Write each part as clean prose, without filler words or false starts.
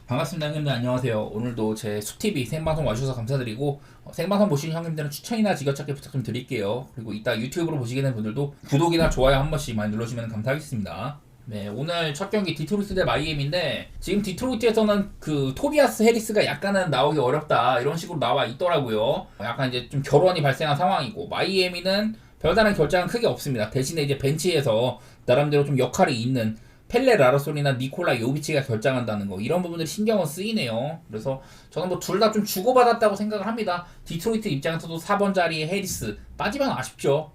반갑습니다, 형님들. 안녕하세요. 오늘도 제 수TV 생방송 와주셔서 감사드리고, 생방송 보시는 형님들은 추천이나 지겨찾기 부탁 좀 드릴게요. 그리고 이따 유튜브로 보시게 된 분들도 구독이나 좋아요 한 번씩 많이 눌러주시면 감사하겠습니다. 네, 오늘 첫 경기 디트로이트 대 마이애미인데, 지금 디트로이트에서는 그 토비아스 해리스가 약간은 나오기 어렵다 이런 식으로 나와 있더라고요. 약간 이제 좀 결혼이 발생한 상황이고, 마이애미는 별다른 결장은 크게 없습니다. 대신에 이제 벤치에서 나름대로 좀 역할이 있는 펠레 라르솔이나 니콜라 요비치가 결장한다는 거, 이런 부분들이 신경은 쓰이네요. 그래서 저는 뭐 둘 다 좀 주고받았다고 생각을 합니다. 디트로이트 입장에서도 4번 자리에 해리스 빠지면 아쉽죠.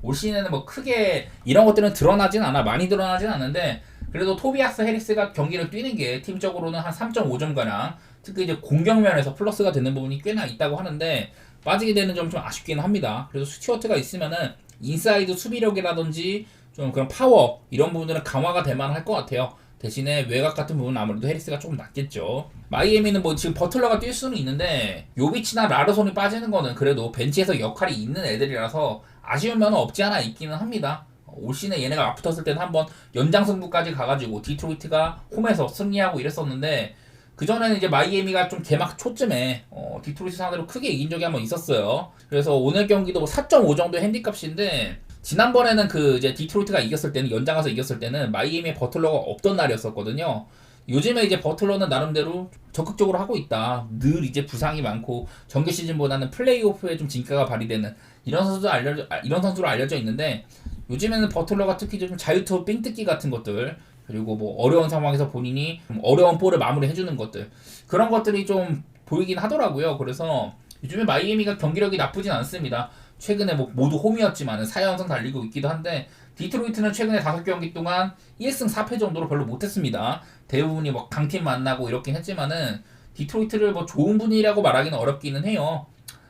올 시즌에는 뭐 크게 이런 것들은 드러나진 않아, 많이 드러나진 않는데, 그래도 토비아스 해리스가 경기를 뛰는 게 팀적으로는 한 3.5점 가량, 특히 이제 공격면에서 플러스가 되는 부분이 꽤나 있다고 하는데, 빠지게 되는 점 좀 아쉽기는 합니다. 그래서 스튜어트가 있으면은 인사이드 수비력이라든지 좀 그런 파워 이런 부분들은 강화가 될 만할 것 같아요. 대신에 외곽 같은 부분은 아무래도 해리스가 조금 낫겠죠. 마이애미는 뭐 지금 버틀러가 뛸 수는 있는데 요비치나 라르손이 빠지는 거는 그래도 벤치에서 역할이 있는 애들이라서 아쉬운 면은 없지 않아 있기는 합니다. 올 시즌에 얘네가 맞붙었을 때는 한번 연장 승부까지 가가지고 디트로이트가 홈에서 승리하고 이랬었는데, 그전에는 이제 마이애미가 좀 개막 초쯤에 디트로이트 상대로 크게 이긴 적이 한번 있었어요. 그래서 오늘 경기도 4.5 정도 핸디값인데, 지난번에는 그 이제 디트로이트가 이겼을 때는, 연장 가서 이겼을 때는 마이애미에 버틀러가 없던 날이었었거든요. 요즘에 이제 버틀러는 나름대로 적극적으로 하고 있다. 늘 이제 부상이 많고 정규 시즌보다는 플레이오프에 좀 진가가 발휘되는 이런 선수로 알려져 있는데, 요즘에는 버틀러가 특히 좀 자유투 삥뜯기 같은 것들, 그리고 뭐 어려운 상황에서 본인이 좀 어려운 볼을 마무리해주는 것들, 그런 것들이 좀 보이긴 하더라고요. 그래서 요즘에 마이애미가 경기력이 나쁘진 않습니다. 최근에 뭐 모두 홈이었지만 4연승 달리고 있기도 한데, 디트로이트는 최근에 5경기 동안 1승 4패 정도로 별로 못했습니다. 대부분이 뭐 강팀 만나고 이렇긴 했지만은 디트로이트를 뭐 좋은 분위기라고 말하기는 어렵기는 해요.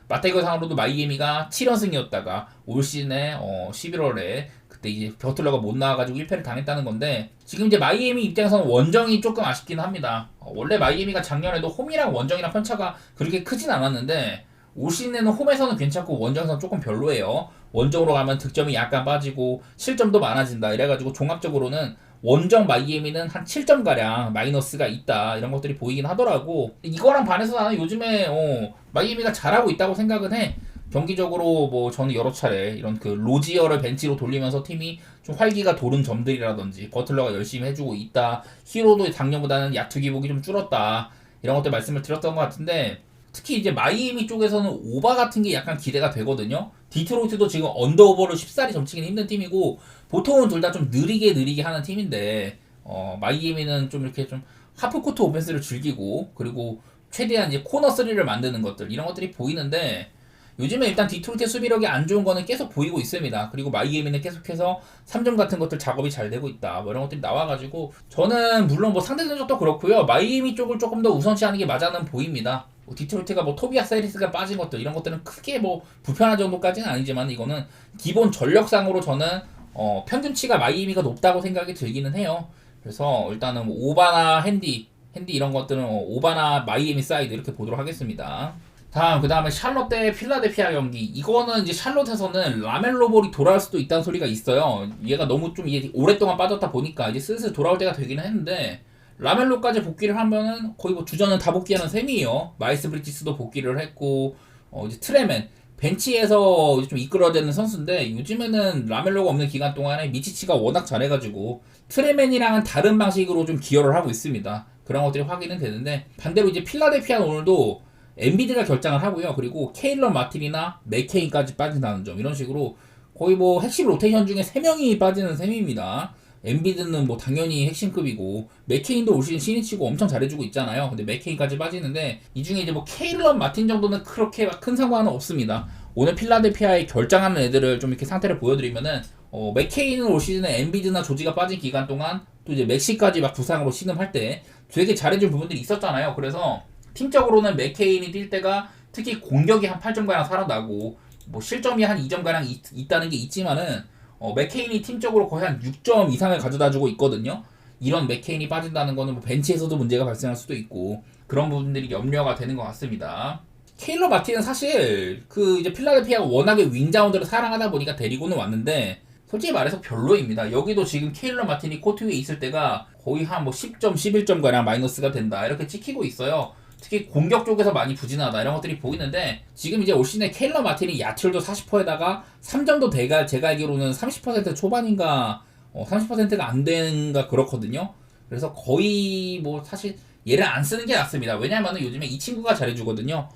맞대결 상으로도 마이애미가 7연승이었다가 올 시즌에 11월에 그때 이제 버틀러가 못 나와가지고 1패를 당했다는 건데, 지금 이제 마이애미 입장에서는 원정이 조금 아쉽긴 합니다. 원래 마이애미가 작년에도 홈이랑 원정이랑 편차가 그렇게 크진 않았는데, 올 시즌에는 홈에서는 괜찮고 원정에서는 조금 별로예요. 원정으로 가면 득점이 약간 빠지고 실점도 많아진다 이래가지고 종합적으로는 원정 마이애미는 한 7점가량 마이너스가 있다 이런 것들이 보이긴 하더라고. 이거랑 반해서 나는 요즘에 마이애미가 잘하고 있다고 생각은 해. 경기적으로 뭐 저는 여러 차례 이런 그 로지어를 벤치로 돌리면서 팀이 좀 활기가 도는 점들이라든지, 버틀러가 열심히 해주고 있다, 히로도 작년보다는 야투 기복이 좀 줄었다, 이런 것들 말씀을 드렸던 것 같은데, 특히 이제 마이애미 쪽에서는 오바 같은 게 약간 기대가 되거든요. 디트로이트도 지금 언더오버를 쉽사리 점치기는 힘든 팀이고, 보통은 둘 다 좀 느리게 하는 팀인데, 마이애미는 좀 이렇게 좀 하프코트 오펜스를 즐기고, 그리고 최대한 이제 코너 3를 만드는 것들, 이런 것들이 보이는데, 요즘에 일단 디트로이트 수비력이 안 좋은 거는 계속 보이고 있습니다. 그리고 마이애미는 계속해서 3점 같은 것들 작업이 잘 되고 있다, 뭐 이런 것들이 나와가지고, 저는 물론 뭐 상대 전적도 그렇고요, 마이애미 쪽을 조금 더 우선시하는 게 맞아는 보입니다. 뭐 디트로이트가 뭐 토비아스 해리스가 빠진 것들, 이런 것들은 크게 뭐 불편한 정도까지는 아니지만, 이거는 기본 전력상으로 저는 평균치가 마이애미가 높다고 생각이 들기는 해요. 그래서 일단은 뭐 오바나 핸디 이런 것들은 오바나 마이애미 사이드 이렇게 보도록 하겠습니다. 그 다음에 샬롯 대 필라델피아 경기. 이거는 이제 샬롯에서는 라멜로 볼이 돌아올 수도 있다는 소리가 있어요. 얘가 너무 좀 이게 오랫동안 빠졌다 보니까 이제 슬슬 돌아올 때가 되기는 했는데, 라멜로까지 복귀를 하면은 거의 뭐 주전은 다 복귀하는 셈이에요. 마이스 브리지스도 복귀를 했고, 이제 트레맨 벤치에서 이제 좀 이끌어대는 선수인데, 요즘에는 라멜로가 없는 기간 동안에 미치치가 워낙 잘해가지고 트레맨이랑은 다른 방식으로 좀 기여를 하고 있습니다. 그런 것들이 확인은 되는데, 반대로 이제 필라델피아는 오늘도 엔비드가 결장을 하고요. 그리고 케일러 마틴이나 맥케인까지 빠진다는 점, 이런 식으로 거의 뭐 핵심 로테이션 중에 3명이 빠지는 셈입니다. 엔비드는 뭐 당연히 핵심급이고, 맥케인도 올 시즌 신인치고 엄청 잘해주고 있잖아요. 근데 맥케인까지 빠지는데, 이 중에 이제 뭐 케일러 마틴 정도는 그렇게 막 큰 상관은 없습니다. 오늘 필라델피아에 결장하는 애들을 좀 이렇게 상태를 보여드리면은, 맥케인은 올 시즌에 엔비드나 조지가 빠진 기간 동안 또 이제 맥시까지 막 부상으로 신음할 때 되게 잘해준 부분들이 있었잖아요. 그래서 팀적으로는 맥케인이 뛸 때가 특히 공격이 한 8점가량 살아나고, 뭐 실점이 한 2점가량 있다는 게 있지만은, 맥케인이 팀적으로 거의 한 6점 이상을 가져다주고 있거든요. 이런 맥케인이 빠진다는 거는 뭐 벤치에서도 문제가 발생할 수도 있고, 그런 부분들이 염려가 되는 것 같습니다. 케일러 마틴은 사실 그 이제 필라델피아가 워낙에 윙자운드를 사랑하다 보니까 데리고는 왔는데, 솔직히 말해서 별로입니다. 여기도 지금 케일러 마틴이 코트 위에 있을 때가 거의 한 뭐 10점, 11점 가량 마이너스가 된다 이렇게 찍히고 있어요. 특히 공격 쪽에서 많이 부진하다 이런 것들이 보이는데 지금 이제 올 시즌에 케일러 마틴이 야투율도 40%에다가 3점도 제가 알기로는 30% 초반인가 30%가 안 되는가 그렇거든요. 그래서 거의 뭐 사실 얘를 안 쓰는 게 낫습니다. 왜냐면은 요즘에 이 친구가 잘해주거든요.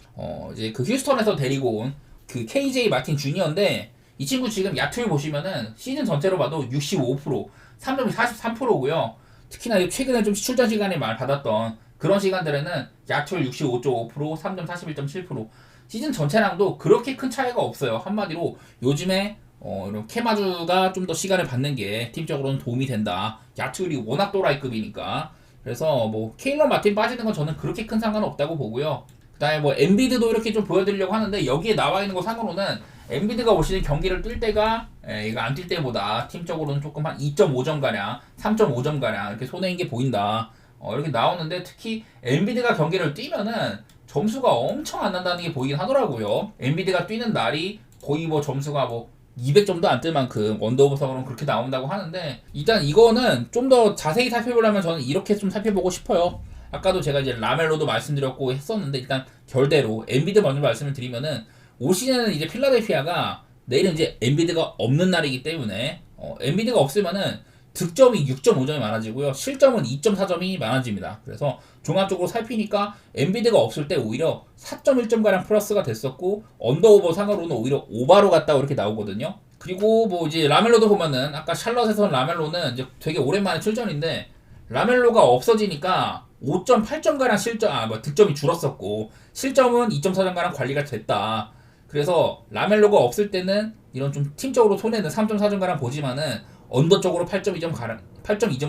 이제 그 휴스턴에서 데리고 온 그 KJ 마틴 주니어인데 이 친구 지금 야투율 보시면은 시즌 전체로 봐도 65%, 3점이 43%고요. 특히나 최근에 좀 출전 시간이 많이 받았던 그런 시간들에는 야투율 65.5%, 3점 41.7%. 시즌 전체랑도 그렇게 큰 차이가 없어요. 한마디로 요즘에 이런 케마주가 좀 더 시간을 받는 게 팀적으로는 도움이 된다. 야투율이 워낙 또라이급이니까. 그래서 뭐 케일러 마틴 빠지는 건 저는 그렇게 큰 상관은 없다고 보고요. 그다음에 뭐 엔비드도 이렇게 좀 보여드리려고 하는데 여기에 나와 있는 거 상으로는 엔비드가 올 시즌 경기를 뛸 때가 얘가 안 뛸 때보다 팀적으로는 조금 한 2.5점 가량, 3.5점 가량 이렇게 손해인 게 보인다. 이렇게 나오는데 특히 엔비드가 경기를 뛰면은 점수가 엄청 안 난다는 게 보이긴 하더라고요. 엔비드가 뛰는 날이 거의 뭐 점수가 뭐 200점도 안 뜰 만큼 언더오버성으로는 그렇게 나온다고 하는데 일단 이거는 좀 더 자세히 살펴보려면 저는 이렇게 좀 살펴보고 싶어요. 아까도 제가 이제 라멜로도 말씀드렸고 했었는데 일단 결대로 엔비드 먼저 말씀을 드리면은 올 시즌에는 이제 필라델피아가 내일은 이제 엔비드가 없는 날이기 때문에 엔비드가 없으면은 득점이 6.5점이 많아지고요. 실점은 2.4점이 많아집니다. 그래서 종합적으로 살피니까 엔비드가 없을 때 오히려 4.1점가량 플러스가 됐었고 언더오버 상으로는 오히려 오바로 갔다고 이렇게 나오거든요. 그리고 뭐 이제 라멜로도 보면은 아까 샬럿에서 라멜로는 이제 되게 오랜만에 출전인데 라멜로가 없어지니까 5.8점가량 득점이 줄었었고 실점은 2.4점가량 관리가 됐다. 그래서 라멜로가 없을 때는 이런 좀 팀적으로 손해는 3.4점가량 보지만은 언더 쪽으로 8.2점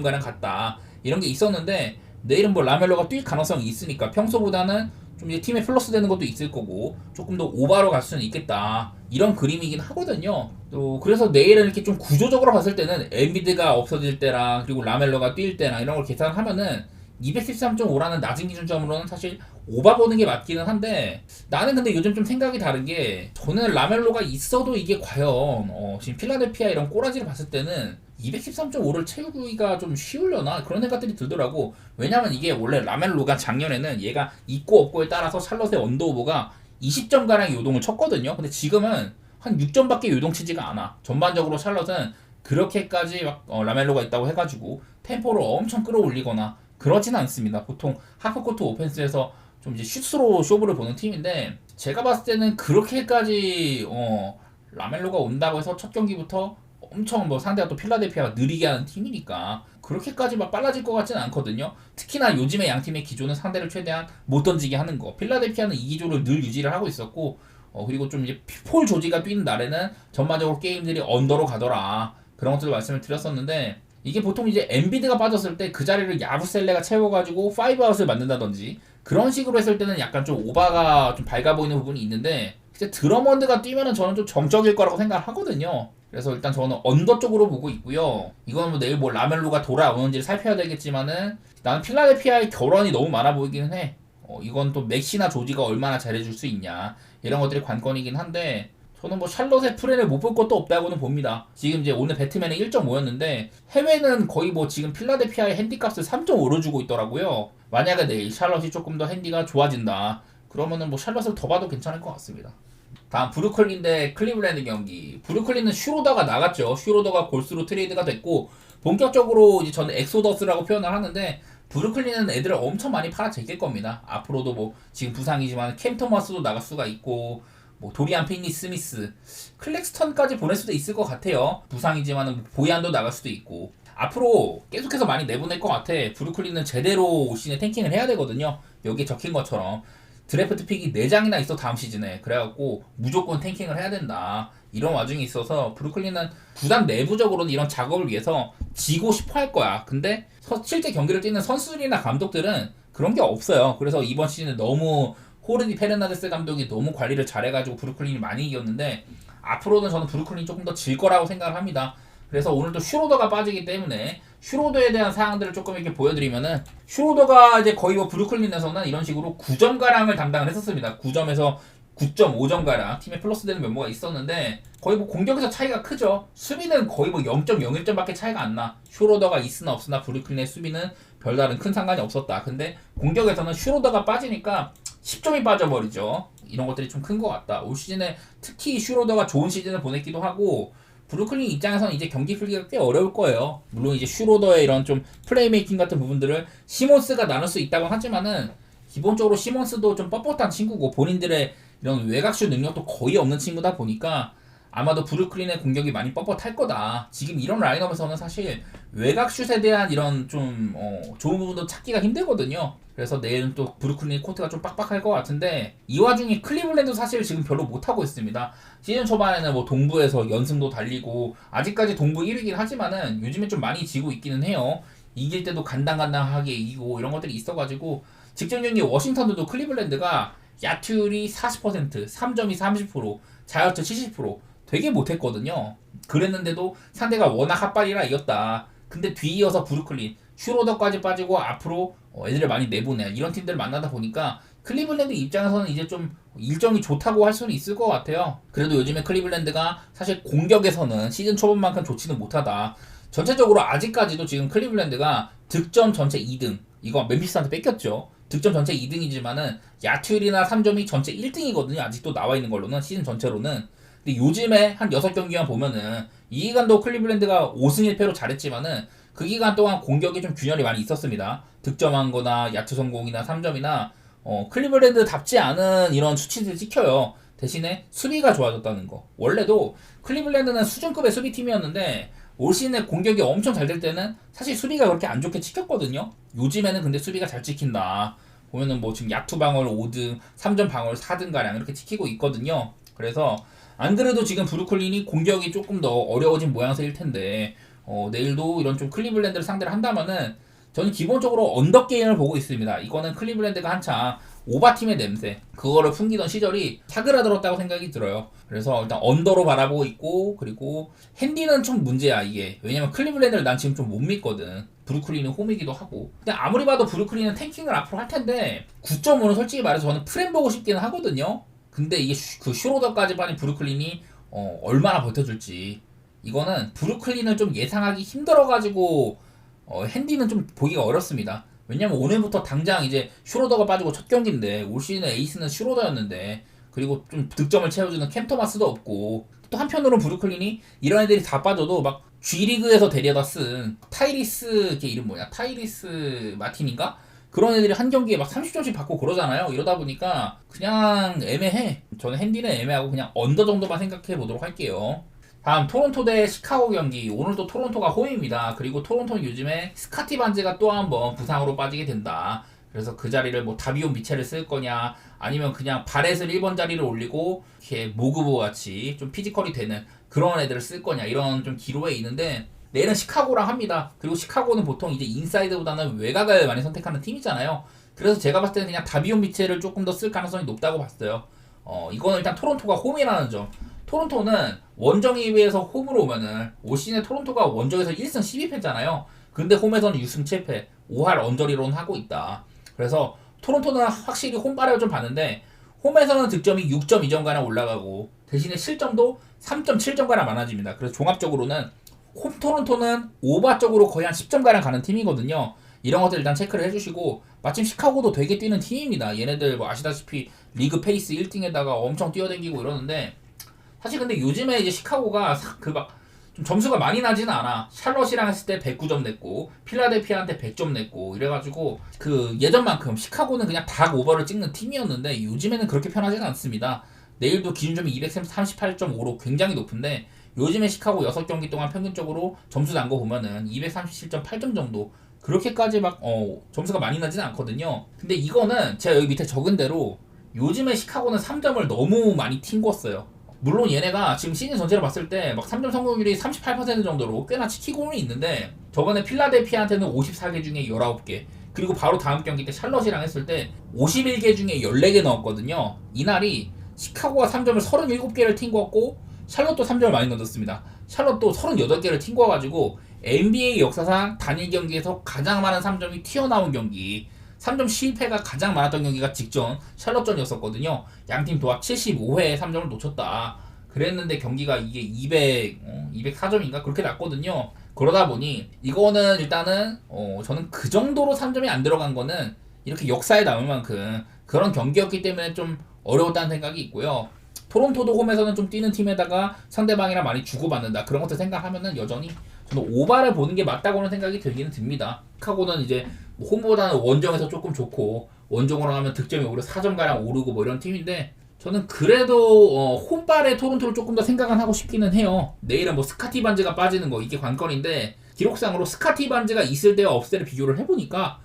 가량 갔다 이런 게 있었는데 내일은 뭐 라멜로가 뛸 가능성이 있으니까 평소보다는 좀 이제 팀에 플러스 되는 것도 있을 거고 조금 더 오바로 갈 수는 있겠다 이런 그림이긴 하거든요. 또 그래서 내일은 이렇게 좀 구조적으로 봤을 때는 엔비드가 없어질 때랑 그리고 라멜로가 뛸 때랑 이런 걸 계산하면은 213.5라는 낮은 기준점으로는 사실 오바 보는 게 맞기는 한데 나는 근데 요즘 좀 생각이 다른 게 저는 라멜로가 있어도 이게 과연 지금 필라델피아 이런 꼬라지를 봤을 때는 213.5를 채우기가 좀 쉬우려나 그런 생각들이 들더라고. 왜냐면 이게 원래 라멜로가 작년에는 얘가 있고 없고에 따라서 샬럿의 언더오버가 20점가량 요동을 쳤거든요. 근데 지금은 한 6점밖에 요동치지가 않아. 전반적으로 샬럿은 그렇게까지 막 라멜로가 있다고 해가지고 템포를 엄청 끌어올리거나 그러진 않습니다. 보통 하프코트 오펜스에서 좀 이제 슛으로 쇼부를 보는 팀인데 제가 봤을 때는 그렇게까지 라멜로가 온다고 해서 첫 경기부터 엄청 뭐 상대가 또 필라델피아가 느리게 하는 팀이니까 그렇게까지 막 빨라질 것 같지는 않거든요. 특히나 요즘에 양 팀의 기조는 상대를 최대한 못 던지게 하는 거. 필라델피아는 이 기조를 늘 유지를 하고 있었고 그리고 좀 이제 폴 조지가 뛰는 날에는 전반적으로 게임들이 언더로 가더라. 그런 것들을 말씀을 드렸었는데 이게 보통 이제 엔비드가 빠졌을 때 그 자리를 야부셀레가 채워가지고 파이브아웃을 만든다든지 그런 식으로 했을 때는 약간 좀 오바가 좀 밝아 보이는 부분이 있는데 이제 드러먼드가 뛰면은 저는 좀 정적일 거라고 생각을 하거든요. 그래서 일단 저는 언더 쪽으로 보고 있고요. 이건 뭐 내일 뭐 라멜로가 돌아오는지를 살펴야 되겠지만은 나는 필라델피아의 결혼이 너무 많아 보이기는 해. 이건 또 맥시나 조지가 얼마나 잘해줄 수 있냐 이런 것들이 관건이긴 한데 저는 뭐 샬럿의 프레를 못 볼 것도 없다고는 봅니다. 지금 이제 오늘 배트맨은 1.5였는데 해외는 거의 뭐 지금 필라델피아의 핸디값을 3.5로 주고 있더라고요. 만약에 내일 샬럿이 조금 더 핸디가 좋아진다. 그러면은 뭐 샬럿을 더 봐도 괜찮을 것 같습니다. 다음 브루클린 대 클리블랜드 경기. 브루클린은 슈로더가 나갔죠. 슈로더가 골스로 트레이드가 됐고 본격적으로 이제 저는 엑소더스라고 표현을 하는데 브루클린은 애들을 엄청 많이 팔아제낄 겁니다. 앞으로도 뭐 지금 부상이지만 캠 토마스도 나갈 수가 있고 뭐 도리안 피니 스미스, 클렉스턴까지 보낼 수도 있을 것 같아요. 부상이지만 보이안도 나갈 수도 있고 앞으로 계속해서 많이 내보낼 것 같아. 브루클린은 제대로 올 시즌에 탱킹을 해야 되거든요. 여기에 적힌 것처럼 드래프트 픽이 4장이나 있어 다음 시즌에. 그래갖고 무조건 탱킹을 해야 된다. 이런 와중에 있어서 브루클린은 구단 내부적으로는 이런 작업을 위해서 지고 싶어 할 거야. 근데 실제 경기를 뛰는 선수들이나 감독들은 그런 게 없어요. 그래서 이번 시즌에 너무 호르디 페르나데스 감독이 너무 관리를 잘해가지고 브루클린이 많이 이겼는데 앞으로는 저는 브루클린이 조금 더 질 거라고 생각을 합니다. 그래서 오늘도 슈로더가 빠지기 때문에 슈로더에 대한 사항들을 조금 이렇게 보여드리면은 슈로더가 이제 거의 뭐 브루클린에서는 이런 식으로 9점 가량을 담당을 했었습니다. 9점에서 9.5점가량 팀에 플러스 되는 면모가 있었는데 거의 뭐 공격에서 차이가 크죠. 수비는 거의 뭐 0.01점밖에 차이가 안 나. 슈로더가 있으나 없으나 브루클린의 수비는 별다른 큰 상관이 없었다. 근데 공격에서는 슈로더가 빠지니까 10점이 빠져버리죠. 이런 것들이 좀 큰 것 같다. 올 시즌에 특히 슈로더가 좋은 시즌을 보냈기도 하고 브루클린 입장에서는 이제 경기 풀기가 꽤 어려울 거예요. 물론 이제 슈로더의 이런 좀 플레이메이킹 같은 부분들을 시몬스가 나눌 수 있다고 하지만은 기본적으로 시몬스도 좀 뻣뻣한 친구고 본인들의 이런 외곽슛 능력도 거의 없는 친구다 보니까 아마도 브루클린의 공격이 많이 뻣뻣할 거다. 지금 이런 라인업에서는 사실 외곽슛에 대한 이런 좀 좋은 부분도 찾기가 힘들거든요. 그래서 내일은 또 브루클린 코트가 좀 빡빡할 것 같은데 이 와중에 클리블랜드 사실 지금 별로 못하고 있습니다. 시즌 초반에는 뭐 동부에서 연승도 달리고 아직까지 동부 1위긴 하지만은 요즘에 좀 많이 지고 있기는 해요. 이길 때도 간당간당하게 이기고 이런 것들이 있어가지고 직전 경기 워싱턴도 클리블랜드가 야투율이 40%, 3점이 30%, 자유투 70% 되게 못했거든요. 그랬는데도 상대가 워낙 핫발이라 이겼다. 근데 뒤이어서 브루클린, 슈로더까지 빠지고 앞으로 애들을 많이 내보내 이런 팀들을 만나다 보니까 클리블랜드 입장에서는 이제 좀 일정이 좋다고 할 수는 있을 것 같아요. 그래도 요즘에 클리블랜드가 사실 공격에서는 시즌 초반만큼 좋지는 못하다. 전체적으로 아직까지도 지금 클리블랜드가 득점 전체 2등, 이거 멤피스한테 뺏겼죠. 득점 전체 2등이지만은 야투율이나 3점이 전체 1등이거든요. 아직도 나와 있는 걸로는 시즌 전체로는. 근데 요즘에 한 6경기만 보면은 이 기간도 클리블랜드가 5승 1패로 잘했지만은 그 기간 동안 공격에 좀 균열이 많이 있었습니다. 득점한 거나 야투 성공이나 3점이나 클리블랜드답지 않은 이런 수치들 찍혀요. 대신에 수비가 좋아졌다는 거. 원래도 클리블랜드는 수준급의 수비팀이었는데 올 시즌에 공격이 엄청 잘 될 때는 사실 수비가 그렇게 안 좋게 찍혔거든요. 요즘에는 근데 수비가 잘 찍힌다. 보면은 뭐 지금 야투 방어율 5등, 3점 방어율 4등 가량 이렇게 찍히고 있거든요. 그래서 안 그래도 지금 브루클린이 공격이 조금 더 어려워진 모양새일 텐데 내일도 이런 좀 클리블랜드를 상대를 한다면은 저는 기본적으로 언더 게임을 보고 있습니다. 이거는 클리블랜드가 한창 오바팀의 냄새 그거를 풍기던 시절이 사그라들었다고 생각이 들어요. 그래서 일단 언더로 바라보고 있고 그리고 핸디는 좀 문제야 이게. 왜냐면 클리블랜드를 난 지금 좀 못 믿거든. 브루클린은 홈이기도 하고. 근데 아무리 봐도 브루클린은 탱킹을 앞으로 할 텐데 9.5는 솔직히 말해서 저는 프렘 보고 싶기는 하거든요. 근데 이게 그 슈로더까지 빠진 브루클린이 얼마나 버텨줄지 이거는 브루클린을 좀 예상하기 힘들어가지고 핸디는 좀 보기가 어렵습니다. 왜냐면 오늘부터 당장 이제 슈로더가 빠지고 첫 경기인데 올 시즌 에이스는 슈로더였는데 그리고 좀 득점을 채워주는 캠 토마스도 없고 또 한편으로는 브루클린이 이런 애들이 다 빠져도 막 G리그에서 데려다 쓴 타이리스 걔 이름 뭐냐 타이리스 마틴인가? 그런 애들이 한 경기에 막 30점씩 받고 그러잖아요. 이러다 보니까 그냥 애매해. 저는 핸디는 애매하고 그냥 언더 정도만 생각해 보도록 할게요. 다음 토론토 대 시카고 경기. 오늘도 토론토가 홈입니다. 그리고 토론토는 요즘에 스카티 반즈가 또 한 번 부상으로 빠지게 된다. 그래서 그 자리를 뭐 다비온 미첼을 쓸 거냐 아니면 그냥 바렛을 1번 자리를 올리고 이렇게 모그보 같이 좀 피지컬이 되는 그런 애들을 쓸 거냐 이런 좀 기로에 있는데 내일은 시카고랑 합니다. 그리고 시카고는 보통 이제 인사이드보다는 외곽을 많이 선택하는 팀이잖아요. 그래서 제가 봤을 때는 그냥 다비온 미첼을 조금 더 쓸 가능성이 높다고 봤어요. 이거는 일단 토론토가 홈이라는 점. 토론토는 원정에 비해서 홈으로 오면은 올 시즌에 토론토가 원정에서 1승 12패잖아요. 근데 홈에서는 6승 7패, 5할 언저리론 하고 있다. 그래서 토론토는 확실히 홈바람을 좀 봤는데 홈에서는 득점이 6.2점가량 올라가고 대신에 실점도 3.7점가량 많아집니다. 그래서 종합적으로는 홈 토론토는 오바 쪽으로 거의 한 10점가량 가는 팀이거든요. 이런 것들 일단 체크를 해주시고 마침 시카고도 되게 뛰는 팀입니다. 얘네들 뭐 아시다시피 리그 페이스 1등에다가 엄청 뛰어다니고 이러는데 사실 근데 요즘에 이제 시카고가 그 막 좀 점수가 많이 나지는 않아. 샬럿이랑 했을 때 109점 냈고 필라델피아한테 100점 냈고 이래가지고 그 예전만큼 시카고는 그냥 닭 오버를 찍는 팀이었는데 요즘에는 그렇게 편하지는 않습니다. 내일도 기준점이 238.5로 굉장히 높은데 요즘에 시카고 6경기 동안 평균적으로 점수 난 거 보면은 237.8점 정도 그렇게까지 막 점수가 많이 나지는 않거든요. 근데 이거는 제가 여기 밑에 적은 대로 요즘에 시카고는 3점을 너무 많이 튕겼어요. 물론 얘네가 지금 시즌 전체를 봤을 때 막 3점 성공률이 38% 정도로 꽤나 지키고는 있는데 저번에 필라델피아한테는 54개 중에 19개 그리고 바로 다음 경기 때 샬럿이랑 했을 때 51개 중에 14개 넣었거든요. 이날이 시카고가 3점을 37개를 튕겼고 샬럿도 3점을 많이 넣었습니다. 샬럿도 38개를 튕겨가지고 NBA 역사상 단일 경기에서 가장 많은 3점이 튀어나온 경기 3점 실패가 가장 많았던 경기가 직전 샬럿전이었었거든요. 양팀 도합 75회에 3점을 놓쳤다. 그랬는데 경기가 이게 204점인가 그렇게 났거든요. 그러다 보니 이거는 일단은 저는 그 정도로 3점이 안 들어간 거는 이렇게 역사에 남을 만큼 그런 경기였기 때문에 좀 어려웠다는 생각이 있고요. 토론토도 홈에서는 좀 뛰는 팀에다가 상대방이랑 많이 주고받는다. 그런 것들 생각하면은 여전히 저는 오바를 보는 게 맞다고는 생각이 들기는 듭니다. 시카고는 이제 홈보다는 원정에서 조금 좋고 원정으로 하면 득점이 오히려 4점가량 오르고 뭐 이런 팀인데 저는 그래도 홈발의 토론토를 조금 더 생각은 하고 싶기는 해요. 내일은 뭐 스카티 반즈가 빠지는 거 이게 관건인데 기록상으로 스카티 반즈가 있을 때와 없을 때를 비교를 해보니까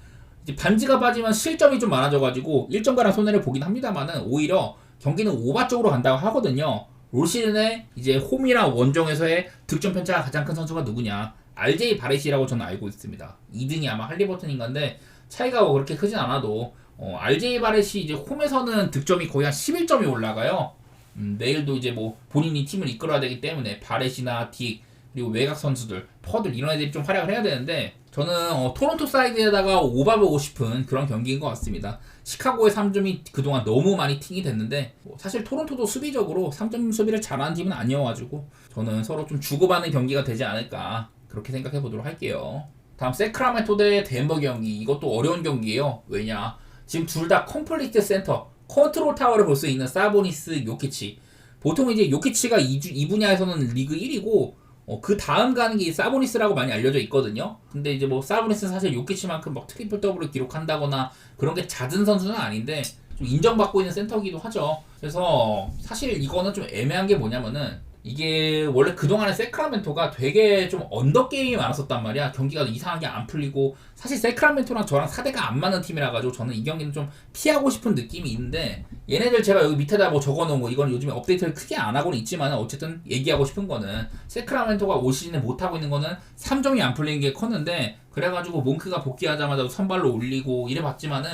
이제 반즈가 빠지면 실점이 좀 많아져가지고 1점가량 손해를 보긴 합니다만은 오히려 경기는 오바 쪽으로 간다고 하거든요. 올 시즌에 이제 홈이랑 원정에서의 득점 편차가 가장 큰 선수가 누구냐? RJ 바렛이라고 저는 알고 있습니다. 2등이 아마 할리버튼인가인데 차이가 뭐 그렇게 크진 않아도 RJ 바렛이 이제 홈에서는 득점이 거의 한 11점이 올라가요. 내일도 이제 뭐 본인이 팀을 이끌어야 되기 때문에 바렛이나 딕 그리고 외곽 선수들, 퍼들 이런 애들이 좀 활약을 해야 되는데 저는 토론토 사이드에다가 오바보고 싶은 그런 경기인 것 같습니다. 시카고의 3점이 그동안 너무 많이 팅이 됐는데 사실 토론토도 수비적으로 3점 수비를 잘하는 팀은 아니어가지고 저는 서로 좀 주고받는 경기가 되지 않을까 그렇게 생각해 보도록 할게요. 다음 세크라멘토 대 덴버 경기 이것도 어려운 경기예요. 왜냐 지금 둘 다 컴플리트 센터 컨트롤 타워를 볼 수 있는 사보니스, 요키치 보통 이제 요키치가 이 분야에서는 리그 1위고 그 다음 가는 게 사보니스라고 많이 알려져 있거든요. 근데 이제 뭐 사보니스는 사실 요키치만큼 막 트리플 더블을 기록한다거나 그런 게 잦은 선수는 아닌데 좀 인정받고 있는 센터기도 하죠. 그래서 사실 이거는 좀 애매한 게 뭐냐면은 이게 원래 그동안에 세크라멘토가 되게 좀 언더게임이 많았었단 말이야. 경기가 이상하게 안 풀리고 사실 세크라멘토랑 저랑 4대가 안 맞는 팀이라 가지고 저는 이 경기는 좀 피하고 싶은 느낌이 있는데 얘네들 제가 여기 밑에다 뭐 적어놓은 거 이거는 요즘에 업데이트를 크게 안 하고는 있지만 어쨌든 얘기하고 싶은 거는 세크라멘토가 올 시즌에 못하고 있는 거는 3점이 안 풀리는 게 컸는데 그래가지고 몽크가 복귀하자마자 선발로 올리고 이래봤지만은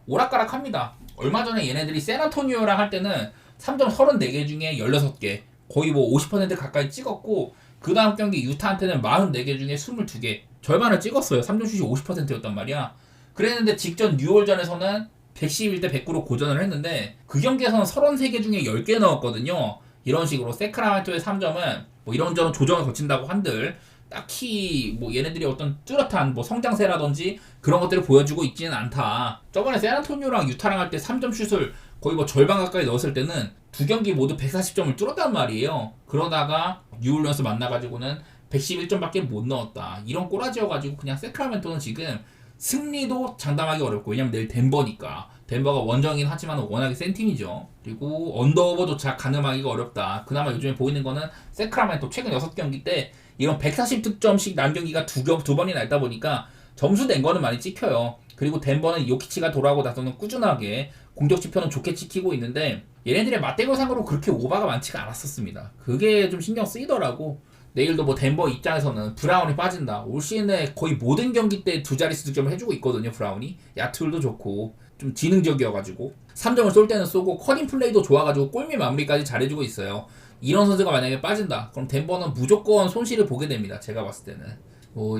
오락가락합니다. 얼마 전에 얘네들이 샌안토니오랑 할 때는 3점 34개 중에 16개 거의 뭐 50% 가까이 찍었고 그 다음 경기 유타한테는 44개 중에 22개 절반을 찍었어요. 3점 슛이 50%였단 말이야. 그랬는데 직전 뉴올전에서는 111대 109로 고전을 했는데 그 경기에서는 33개 중에 10개 넣었거든요. 이런 식으로 세크라멘토의 3점은 뭐 이런저런 조정을 거친다고 한들 딱히 뭐 얘네들이 어떤 뚜렷한 뭐 성장세라든지 그런 것들을 보여주고 있지는 않다. 저번에 샌안토니오랑 유타랑 할 때 3점 슛을 거의 뭐 절반 가까이 넣었을 때는 두 경기 모두 140점을 뚫었단 말이에요. 그러다가 뉴올리언스 만나가지고는 111점밖에 못 넣었다. 이런 꼬라지여가지고 그냥 세크라멘토는 지금 승리도 장담하기 어렵고 왜냐면 내일 덴버니까 덴버가 원정이긴 하지만 워낙에 센 팀이죠. 그리고 언더오버조차 가늠하기가 어렵다. 그나마 요즘에 보이는 거는 세크라멘토 최근 6경기 때 이런 140득점씩 난 경기가 두 번이나 있다 보니까 점수 낸 거는 많이 찍혀요. 그리고 덴버는 요키치가 돌아오고 나서는 꾸준하게 공격 지표는 좋게 찍히고 있는데 얘네들의 맞대결상으로 그렇게 오바가 많지가 않았었습니다. 그게 좀 신경 쓰이더라고. 내일도 뭐 덴버 입장에서는 브라운이 빠진다. 올 시즌에 거의 모든 경기 때 두 자릿수 득점을 해주고 있거든요. 브라운이 야투율도 좋고 좀 지능적이어가지고 3점을 쏠 때는 쏘고 커닝 플레이도 좋아가지고 골밑 마무리까지 잘해주고 있어요. 이런 선수가 만약에 빠진다 그럼 덴버는 무조건 손실을 보게 됩니다. 제가 봤을 때는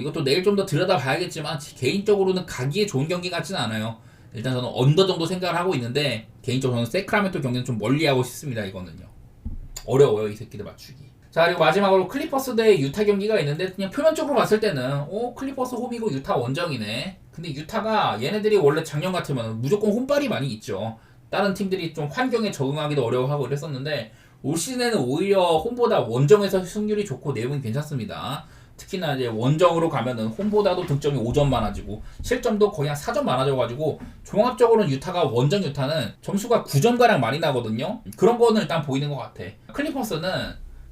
이것도 내일 좀 더 들여다봐야겠지만 개인적으로는 가기에 좋은 경기 같지는 않아요. 일단 저는 언더 정도 생각을 하고 있는데 개인적으로 저는 세크라멘토 경기는 좀 멀리하고 싶습니다. 이거는요 어려워요 이 새끼들 맞추기. 자 그리고 마지막으로 클리퍼스 대 유타 경기가 있는데 그냥 표면적으로 봤을 때는 클리퍼스 홈이고 유타 원정이네. 근데 유타가 얘네들이 원래 작년 같으면 무조건 홈발이 많이 있죠. 다른 팀들이 좀 환경에 적응하기도 어려워하고 이랬었는데 올 시즌에는 오히려 홈보다 원정에서 승률이 좋고 내용이 괜찮습니다. 특히나 이제 원정으로 가면은 홈보다도 득점이 5점 많아지고 실점도 거의 한 4점 많아져가지고 종합적으로는 유타가 원정 유타는 점수가 9점가량 많이 나거든요. 그런 거는 일단 보이는 것 같아. 클리퍼스는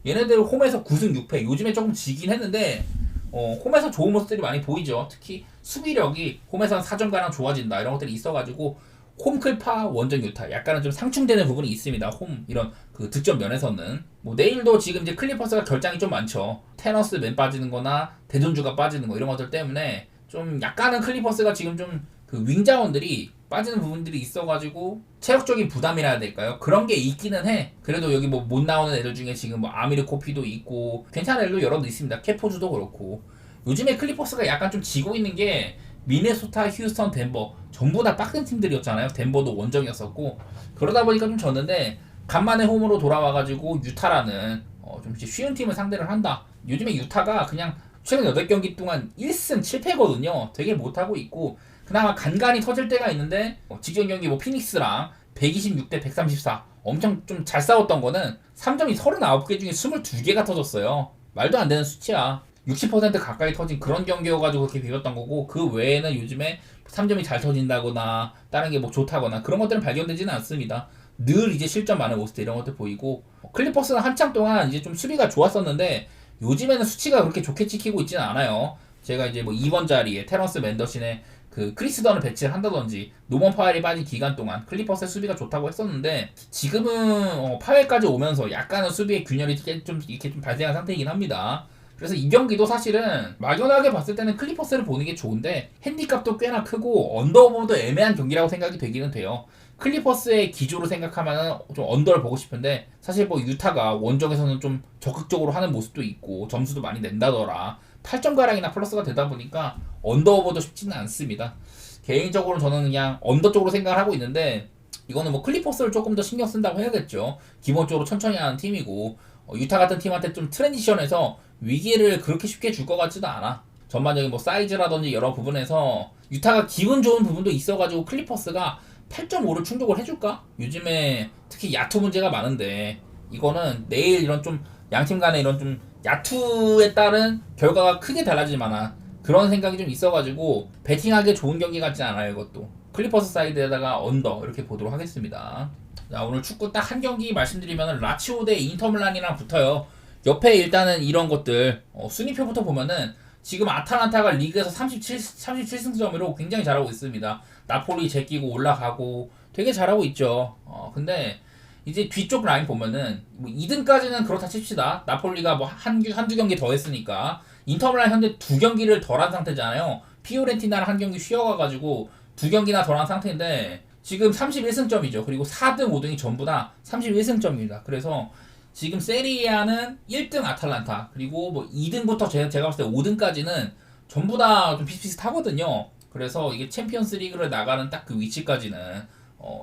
얘네들 홈에서 9승 6패 요즘에 조금 지긴 했는데 홈에서 좋은 모습들이 많이 보이죠. 특히 수비력이 홈에서는 4점가량 좋아진다 이런 것들이 있어가지고 홈클파 원정 유타 약간은 좀 상충되는 부분이 있습니다. 홈 이런 그 득점 면에서는 뭐 내일도 지금 이제 클리퍼스가 결장이 좀 많죠. 테너스 맨 빠지는 거나 대존주가 빠지는 거 이런 것들 때문에 좀 약간은 클리퍼스가 지금 좀 그 윙자원들이 빠지는 부분들이 있어가지고 체력적인 부담이라 해야 될까요? 그런 게 있기는 해. 그래도 여기 뭐 못 나오는 애들 중에 지금 뭐 아미르 코피도 있고 괜찮은 애들도 여러 개 있습니다. 캐포즈도 그렇고 요즘에 클리퍼스가 약간 좀 지고 있는 게 미네소타, 휴스턴, 덴버 전부 다 빡센 팀들이었잖아요. 덴버도 원정이었었고 그러다 보니까 좀 졌는데 간만에 홈으로 돌아와가지고 유타라는 좀 이제 쉬운 팀을 상대를 한다. 요즘에 유타가 그냥 최근 8경기 동안 1승 7패거든요. 되게 못하고 있고 그나마 간간히 터질 때가 있는데 직전 경기 뭐 피닉스랑 126대 134 엄청 좀 잘 싸웠던 거는 3점이 39개 중에 22개가 터졌어요. 말도 안 되는 수치야. 60% 가까이 터진 그런 경기여가지고 그렇게 비겼던 거고 그 외에는 요즘에 3점이 잘 터진다거나 다른 게 뭐 좋다거나 그런 것들은 발견되지는 않습니다. 늘 이제 실점 많은 모습 이런 것들 보이고 클리퍼스는 한창 동안 이제 좀 수비가 좋았었는데 요즘에는 수치가 그렇게 좋게 찍히고 있지는 않아요. 제가 이제 뭐 2번 자리에 테런스 맨더신의 그 크리스 던을 배치를 한다든지 노먼 파웰이 빠진 기간 동안 클리퍼스의 수비가 좋다고 했었는데 지금은 파웰까지 오면서 약간은 수비의 균열이 좀 이렇게 좀 발생한 상태이긴 합니다. 그래서 이 경기도 사실은 막연하게 봤을 때는 클리퍼스를 보는 게 좋은데 핸디값도 꽤나 크고 언더오버도 애매한 경기라고 생각이 되기는 돼요. 클리퍼스의 기조로 생각하면 좀 언더를 보고 싶은데 사실 뭐 유타가 원정에서는 좀 적극적으로 하는 모습도 있고 점수도 많이 낸다더라. 8점가량이나 플러스가 되다 보니까 언더오버도 쉽지는 않습니다. 개인적으로 저는 그냥 언더 쪽으로 생각을 하고 있는데 이거는 뭐 클리퍼스를 조금 더 신경 쓴다고 해야겠죠. 기본적으로 천천히 하는 팀이고 유타 같은 팀한테 좀 트랜지션에서 위기를 그렇게 쉽게 줄 것 같지도 않아. 전반적인 뭐 사이즈라든지 여러 부분에서 유타가 기분 좋은 부분도 있어가지고 클리퍼스가 8.5를 충족을 해줄까? 요즘에 특히 야투 문제가 많은데 이거는 내일 이런 좀 양팀 간의 이런 좀 야투에 따른 결과가 크게 달라질 만한 그런 생각이 좀 있어가지고 배팅하기에 좋은 경기 같지 않아요. 이것도 클리퍼스 사이드에다가 언더 이렇게 보도록 하겠습니다. 자, 오늘 축구 딱 한 경기 말씀드리면 라치오 대 인터밀란이랑 붙어요. 옆에 일단은 이런 것들 순위표부터 보면은 지금 아탈란타가 리그에서 37승점으로 굉장히 잘하고 있습니다. 나폴리 제끼고 올라가고 되게 잘하고 있죠. 근데 이제 뒤쪽 라인 보면은 뭐 2등까지는 그렇다 칩시다. 나폴리가 뭐 한두 경기 더 했으니까 인터밀란 현재 2경기를 덜한 상태잖아요. 피오렌티나랑 한 경기 쉬어가가지고 2경기나 덜한 상태인데 지금 31승점이죠. 그리고 4등, 5등이 전부 다 31승점입니다. 그래서 지금 세리아는 1등 아탈란타 그리고 뭐 2등부터 제가 봤을 때 5등까지는 전부 다 좀 비슷비슷하거든요. 그래서 이게 챔피언스 리그를 나가는 딱 그 위치까지는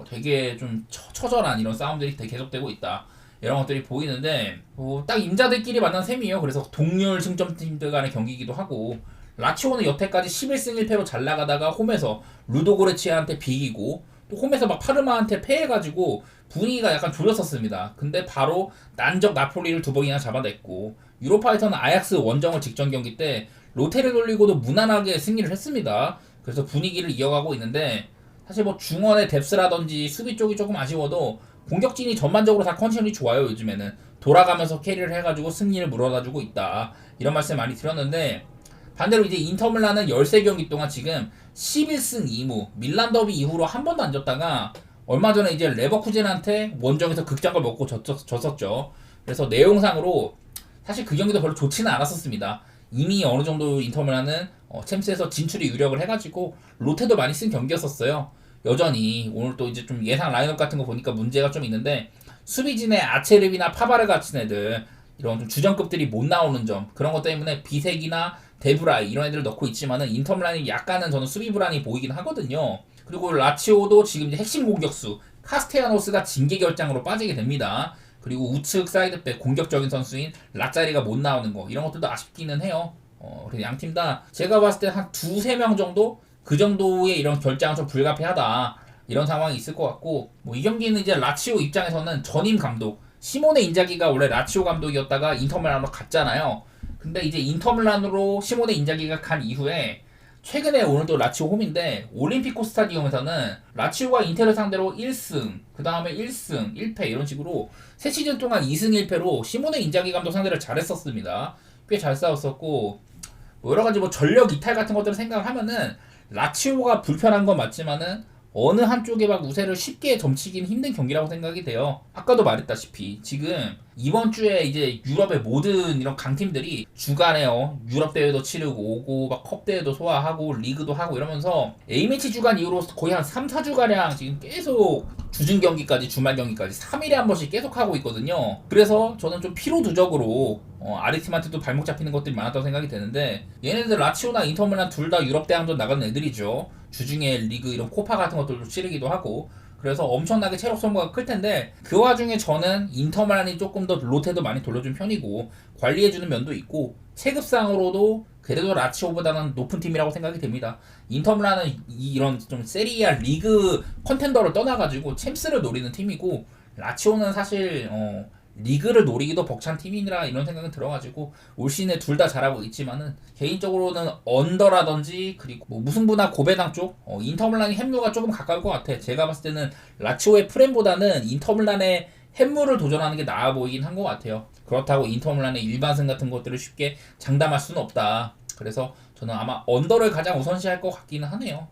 되게 좀 처절한 이런 싸움들이 되게 계속되고 있다. 이런 것들이 보이는데 딱 임자들끼리 만난 셈이에요. 그래서 동률 승점팀들 간의 경기이기도 하고 라치오는 여태까지 11승 1패로 잘 나가다가 홈에서 루도고레치아한테 비기고 또 홈에서 막 파르마한테 패해가지고 분위기가 약간 졸였었습니다. 근데 바로 난적 나폴리를 2번이나 잡아냈고 유로파에서는 아약스 원정을 직전 경기 때 로테를 돌리고도 무난하게 승리를 했습니다. 그래서 분위기를 이어가고 있는데 사실 뭐 중원의 뎁스라든지 수비 쪽이 조금 아쉬워도 공격진이 전반적으로 다 컨디션이 좋아요. 요즘에는 돌아가면서 캐리를 해가지고 승리를 물어다주고 있다. 이런 말씀 많이 드렸는데 반대로 이제 인터밀란은 13경기 동안 지금 11승 2무 밀란 더비 이후로 한 번도 안 졌다가 얼마 전에 이제 레버쿠젠한테 원정에서 극장을 먹고 졌었죠. 그래서 내용상으로 사실 그 경기도 별로 좋지는 않았었습니다. 이미 어느 정도 인터밀란은 챔스에서 진출이 유력을 해가지고 로테도 많이 쓴 경기였었어요. 여전히 오늘 또 이제 좀 예상 라인업 같은 거 보니까 문제가 좀 있는데 수비진의 아체르비나 파바르 같은 애들 이런 좀 주전급들이 못 나오는 점 그런 것 때문에 비색이나 데브라이 이런 애들을 넣고 있지만은 인터밀란이 약간은 저는 수비 불안이 보이긴 하거든요. 그리고 라치오도 지금 이제 핵심 공격수 카스테야노스가 징계 결장으로 빠지게 됩니다. 그리고 우측 사이드백 공격적인 선수인 라짜리가 못 나오는 거 이런 것들도 아쉽기는 해요. 그래서 양팀 다 제가 봤을 때 한 2-3명 정도 그 정도의 이런 결장은 좀 불가피하다 이런 상황이 있을 것 같고 뭐 이 경기는 이제 라치오 입장에서는 전임 감독 시모네 인자기가 원래 라치오 감독이었다가 인터밀란으로 갔잖아요. 근데 이제 인터밀란으로 시모네 인자기가 간 이후에 최근에 오늘도 라치오 홈인데 올림피코 스타디움에서는 라치오가 인테를 상대로 1승 그 다음에 1승 1패 이런 식으로 3시즌 동안 2승 1패로 시모네 인자기 감독 상대를 잘했었습니다. 꽤 잘 싸웠었고 뭐 여러가지 뭐 전력 이탈 같은 것들을 생각을 하면은 라치오가 불편한 건 맞지만은 어느 한쪽에 막 우세를 쉽게 점치기는 힘든 경기라고 생각이 돼요. 아까도 말했다시피 지금 이번 주에 이제 유럽의 모든 이런 강팀들이 주간에 유럽 대회도 치르고 오고 막 컵 대회도 소화하고 리그도 하고 이러면서 A매치 주간 이후로 거의 한 3-4주가량 지금 계속 주중 경기까지 주말 경기까지 3일에 한 번씩 계속 하고 있거든요. 그래서 저는 좀 피로 누적으로 아래 팀한테도 발목 잡히는 것들이 많았다고 생각이 되는데 얘네들 라치오나 인터밀란 둘 다 유럽 대항전 나가는 애들이죠. 주중에 리그 이런 코파 같은 것들도 치르기도 하고 그래서 엄청나게 체력 소모가 클 텐데 그 와중에 저는 인터밀란이 조금 더 로테도 많이 돌려준 편이고 관리해주는 면도 있고 체급상으로도 그래도 라치오보다는 높은 팀이라고 생각이 됩니다. 인터밀란은 이런 좀 세리아 리그 컨텐더를 떠나가지고 챔스를 노리는 팀이고 라치오는 사실 리그를 노리기도 벅찬 팀이라 이런 생각은 들어가지고 올 시즌에 둘 다 잘하고 있지만은 개인적으로는 언더라든지 그리고 뭐 무승부나 고배당 쪽 인터밀란이 햄무가 조금 가까울 것 같아. 제가 봤을 때는 라치오의 프렘보다는 인터밀란의 햄무를 도전하는 게 나아 보이긴 한 것 같아요. 그렇다고 인터밀란의 일반승 같은 것들을 쉽게 장담할 수는 없다. 그래서 저는 아마 언더를 가장 우선시할 것 같기는 하네요.